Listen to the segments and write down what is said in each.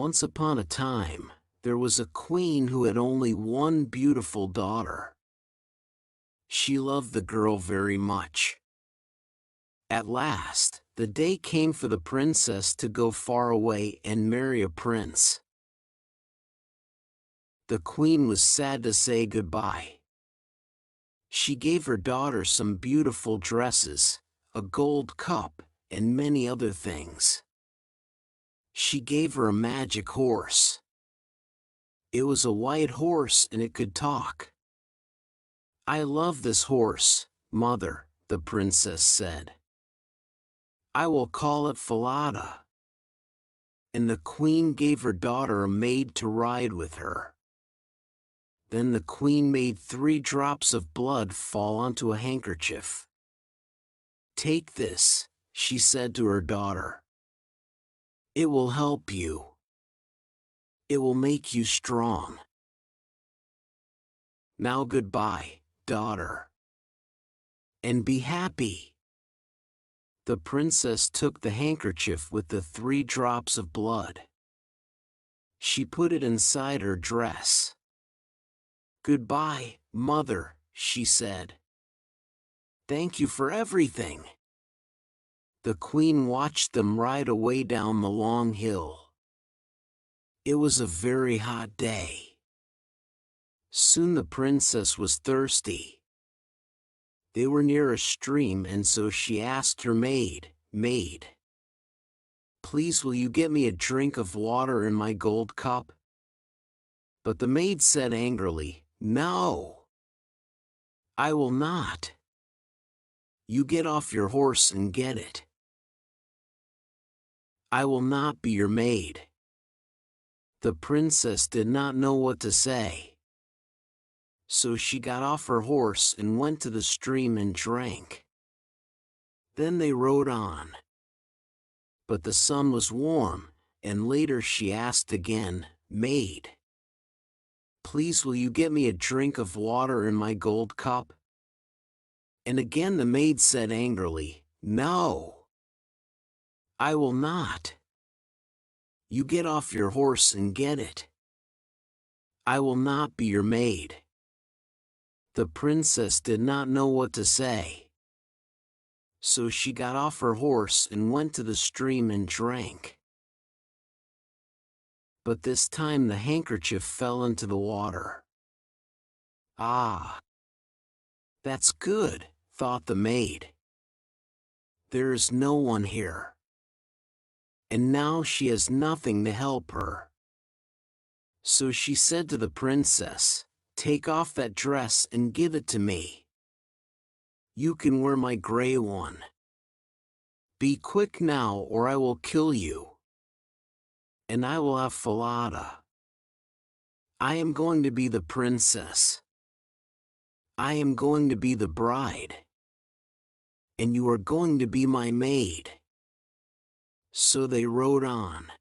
Once upon a time, there was a queen who had only one beautiful daughter. She loved the girl very much. At last, the day came for the princess to go far away and marry a prince. The queen was sad to say goodbye. She gave her daughter some beautiful dresses, a gold cup, and many other things. She gave her a magic horse. It was a white horse and it could talk. "I love this horse, mother," the princess said. "I will call it Falada." And the queen gave her daughter a maid to ride with her. Then the queen made 3 drops of blood fall onto a handkerchief. "Take this," she said to her daughter. "It will help you. It will make you strong. Now goodbye, daughter. And be happy." The princess took the handkerchief with the 3 drops of blood. She put it inside her dress. "Goodbye, mother," she said. "Thank you for everything." The queen watched them ride away down the long hill. It was a very hot day. Soon the princess was thirsty. They were near a stream, and so she asked her maid, "Maid, please will you get me a drink of water in my gold cup?" But the maid said angrily, "No, I will not. You get off your horse and get it. I will not be your maid." The princess did not know what to say. So she got off her horse and went to the stream and drank. Then they rode on. But the sun was warm, and later she asked again, "Maid, please will you get me a drink of water in my gold cup?" And again the maid said angrily, "No, I will not. You get off your horse and get it. I will not be your maid." The princess did not know what to say. So she got off her horse and went to the stream and drank. But this time the handkerchief fell into the water. "Ah, that's good," thought the maid. "There is no one here. And now she has nothing to help her." So she said to the princess, "Take off that dress and give it to me. You can wear my gray one. Be quick now or I will kill you. And I will have Falada. I am going to be the princess. I am going to be the bride. And you are going to be my maid." So they rode on.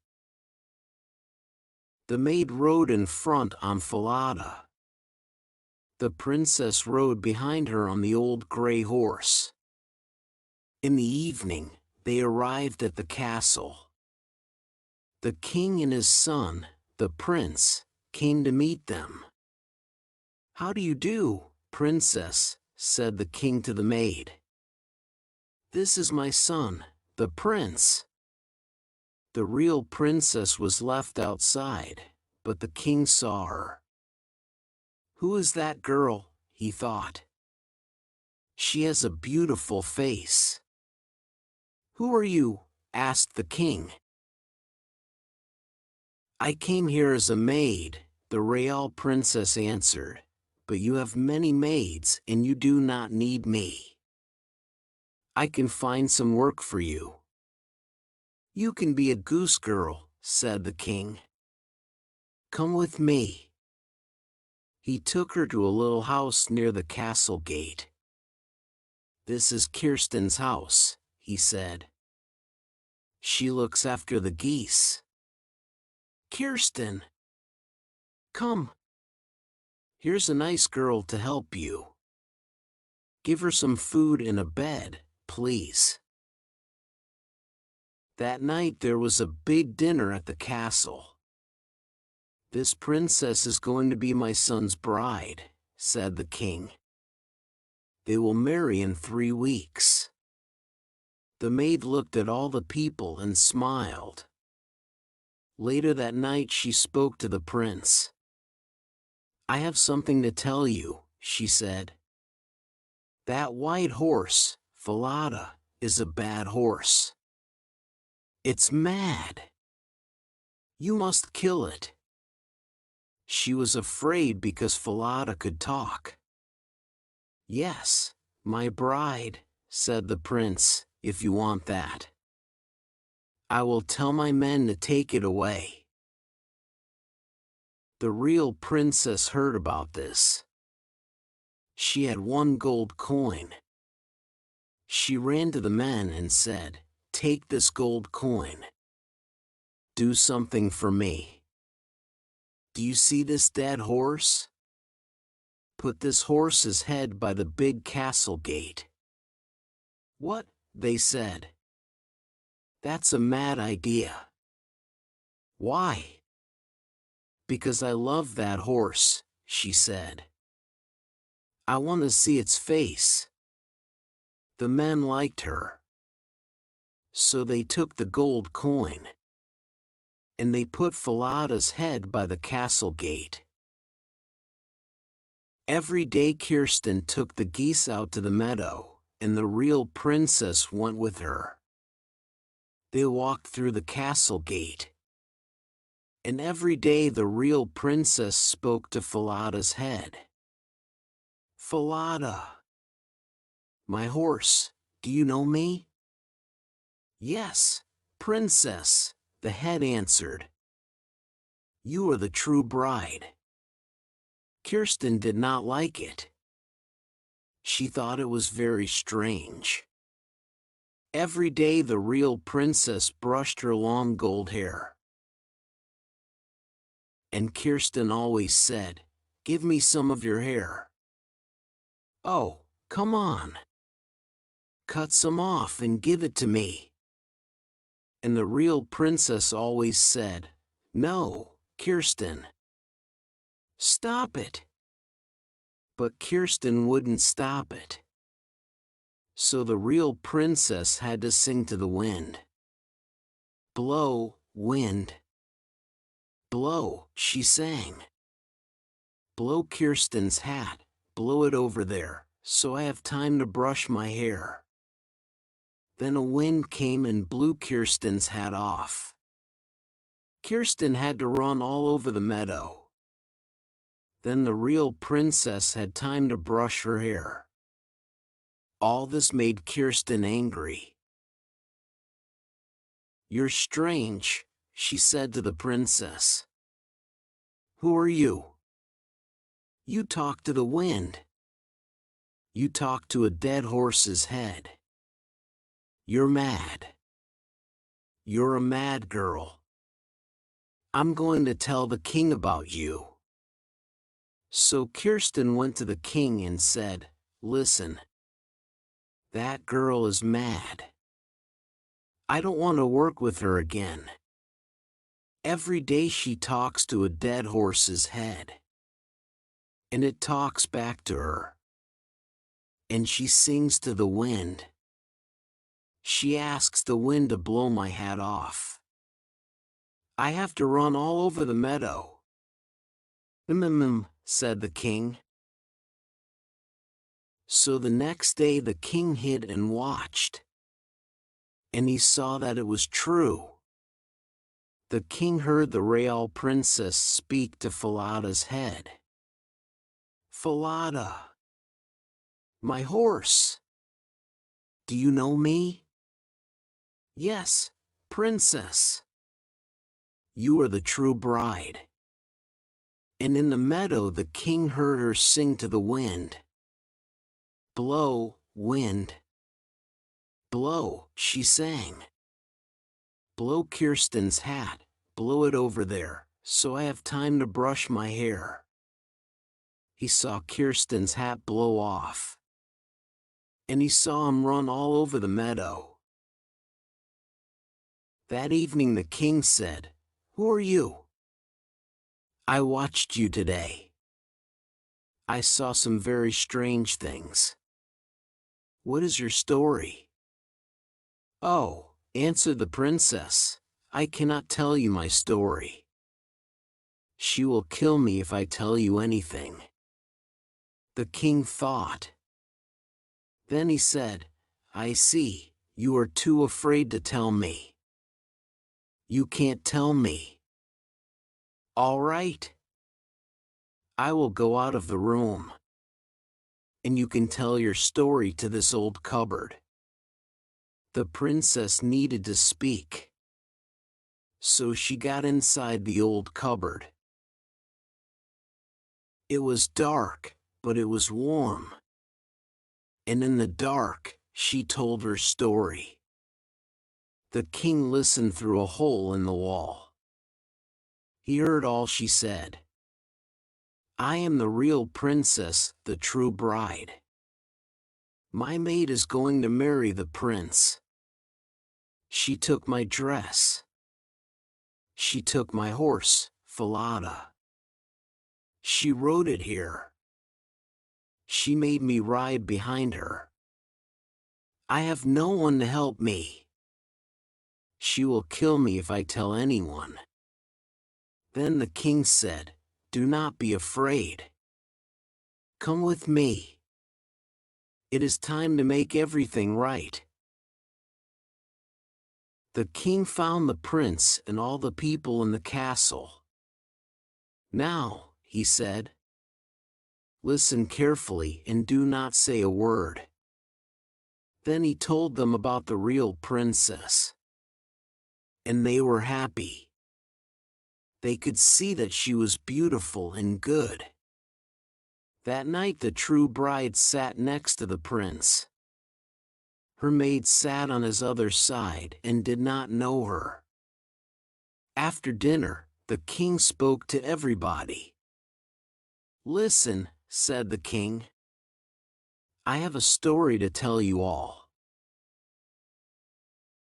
The maid rode in front on Falada. The princess rode behind her on the old gray horse. In the evening, they arrived at the castle. The king and his son, the prince, came to meet them. "How do you do, princess?" said the king to the maid. "This is my son, the prince." The real princess was left outside, but the king saw her. "Who is that girl?" he thought. "She has a beautiful face." "Who are you?" asked the king. "I came here as a maid," the real princess answered, "but you have many maids and you do not need me. I can find some work for you." "You can be a goose girl," said the king. "Come with me." He took her to a little house near the castle gate. "This is Kirsten's house," he said. "She looks after the geese." "Kirsten, come. Here's a nice girl to help you. Give her some food and a bed, please." That night there was a big dinner at the castle. "This princess is going to be my son's bride," said the king. "They will marry in 3 weeks." The maid looked at all the people and smiled. Later that night she spoke to the prince. "I have something to tell you," she said. "That white horse, Falada, is a bad horse. It's mad. You must kill it." She was afraid because Falada could talk. "Yes, my bride," said the prince, "if you want that. I will tell my men to take it away." The real princess heard about this. She had 1 gold coin. She ran to the men and said, "Take this gold coin. Do something for me. Do you see this dead horse? Put this horse's head by the big castle gate." "What?" they said. "That's a mad idea." "Why?" "Because I love that horse," she said. "I want to see its face." The men liked her. So they took the gold coin. And they put Falada's head by the castle gate. Every day Kirsten took the geese out to the meadow, and the real princess went with her. They walked through the castle gate. And every day the real princess spoke to Falada's head. "Falada, my horse, do you know me?" "Yes, princess," the head answered. "You are the true bride." Kirsten did not like it. She thought it was very strange. Every day the real princess brushed her long gold hair. And Kirsten always said, "Give me some of your hair." "Oh, come on. Cut some off and give it to me." And the real princess always said, "No, Kirsten. Stop it." But Kirsten wouldn't stop it. So the real princess had to sing to the wind. "Blow, wind. Blow," she sang. "Blow Kirsten's hat, blow it over there, so I have time to brush my hair." Then a wind came and blew Kirsten's hat off. Kirsten had to run all over the meadow. Then the real princess had time to brush her hair. All this made Kirsten angry. "You're strange," she said to the princess. "Who are you?" "You talk to the wind. You talk to a dead horse's head. You're mad. You're a mad girl. I'm going to tell the king about you." So Kirsten went to the king and said, "Listen. That girl is mad. I don't want to work with her again. Every day she talks to a dead horse's head. And it talks back to her. And she sings to the wind. She asks the wind to blow my hat off. I have to run all over the meadow." Said the king. So the next day the king hid and watched. And he saw that it was true. The king heard the real princess speak to Falada's head. "Falada, my horse. Do you know me?" "Yes, princess. You are the true bride." And in the meadow the king heard her sing to the wind. "Blow, wind. Blow," she sang. "Blow Kirsten's hat, blow it over there, so I have time to brush my hair." He saw Kirsten's hat blow off. And he saw him run all over the meadow. That evening the king said, "Who are you?" I watched you today. I saw some very strange things. What is your story? Oh, answered the princess, I cannot tell you my story. She will kill me if I tell you anything. The king thought. Then he said, I see, you are too afraid to tell me. You can't tell me. All right. I will go out of the room. And you can tell your story to this old cupboard. The princess needed to speak. So she got inside the old cupboard. It was dark, but it was warm. And in the dark, she told her story. The king listened through a hole in the wall. He heard all she said. I am the real princess, the true bride. My maid is going to marry the prince. She took my dress. She took my horse, Falada. She rode it here. She made me ride behind her. I have no one to help me. She will kill me if I tell anyone. Then the king said, Do not be afraid. Come with me. It is time to make everything right. The king found the prince and all the people in the castle. Now, he said, listen carefully and do not say a word. Then he told them about the real princess. And they were happy. They could see that she was beautiful and good. That night the true bride sat next to the prince. Her maid sat on his other side and did not know her. After dinner, the king spoke to everybody. Listen, said the king. I have a story to tell you all.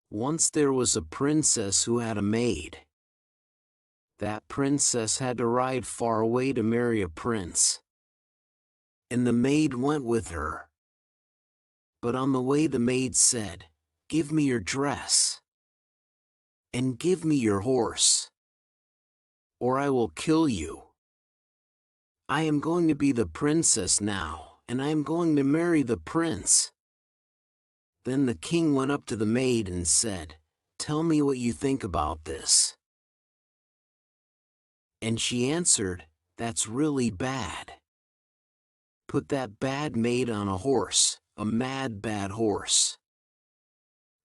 Once there was a princess who had a maid. That princess had to ride far away to marry a prince. And the maid went with her. But on the way the maid said, Give me your dress. And give me your horse. Or I will kill you. I am going to be the princess now, and I am going to marry the prince. Then the king went up to the maid and said, Tell me what you think about this. And she answered, That's really bad. Put that bad maid on a horse, a mad bad horse.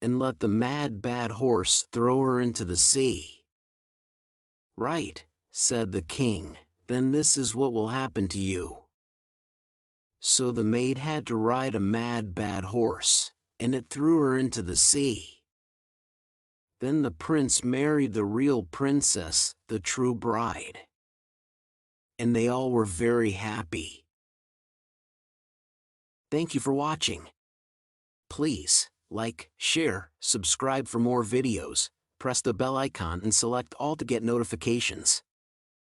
And let the mad bad horse throw her into the sea. Right, said the king, then this is what will happen to you. So the maid had to ride a mad bad horse, and it threw her into the sea. Then the prince married the real princess, the true bride. And they all were very happy. Thank you for watching. Please, like, share, subscribe for more videos, press the bell icon and select all to get notifications.